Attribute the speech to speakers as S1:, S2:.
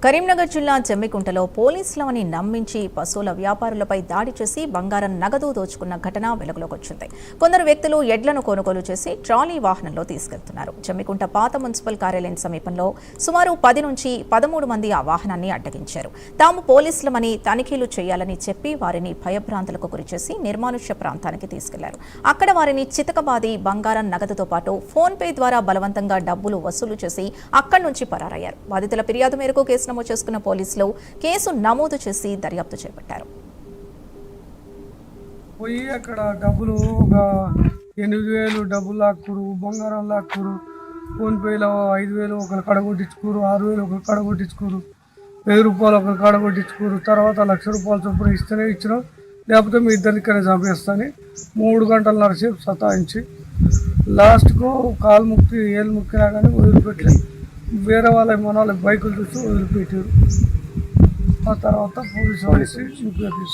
S1: కరీంనగర్ జిల్లా జమ్మికుంటలో పోలీసులవని నమ్మించి పశువుల వ్యాపారులపై దాడి చేసి బంగారం నగదు దోచుకున్న ఘటన వెలుగులోకి వచ్చింది. కొందరు వ్యక్తులు ఎడ్లను కొనుగోలు చేసి ట్రాలీ వాహనంలో తీసుకెళ్తున్నారు. జమ్మికుంట పాత మున్సిపల్ కార్యాలయం సమీపంలో సుమారు 10 నుంచి 13 మంది ఆ వాహనాన్ని అడ్డగించారు. తాము పోలీసులమని తనిఖీలు చేయాలని చెప్పి వారిని భయభ్రాంతులకు గురిచేసి నిర్మానుష్య ప్రాంతానికి తీసుకెళ్లారు. అక్కడ వారిని చితకబాది బంగారం నగదుతో పాటు ఫోన్ పే ద్వారా బలవంతంగా డబ్బులు వసూలు చేసి అక్కడి నుంచి పరారయ్యారు. బాధితుల ఫిర్యాదు మేరకు కేసు నమోదు చేసుకున్న పోలీసులు కేసు నమోదు చేసి దర్యాప్తు చేపట్టారు.
S2: పోయి అక్కడ డబ్బులు ఒక 8,000 డబ్బులు లాక్కురు, బంగారం లాక్కురు, ఫోన్పేలో 5,000 ఒకరు కడగొట్టించుకోరు, 6,000 ఒకరు కడగొట్టించుకోరు, 1,000 రూపాయలు ఒకరు కడగొట్టించుకోరు. తర్వాత 1,00,000 రూపాయలు చొప్పున ఇస్తేనే ఇచ్చినాం, లేకపోతే మీ ఇద్దరికనే చంపేస్తాను 3 గంటలన్నర సేపు సతాయించి లాస్ట్కు కాలు ముక్తి ఏళ్ళు ముక్కినా కానీ వదిలిపెట్టలేదు. వేరే వాళ్ళ మన వాళ్ళ బైకులు చూసి వదిలిపెట్టారు. ఆ తర్వాత పోలీసు వాళ్ళు చూపించారు.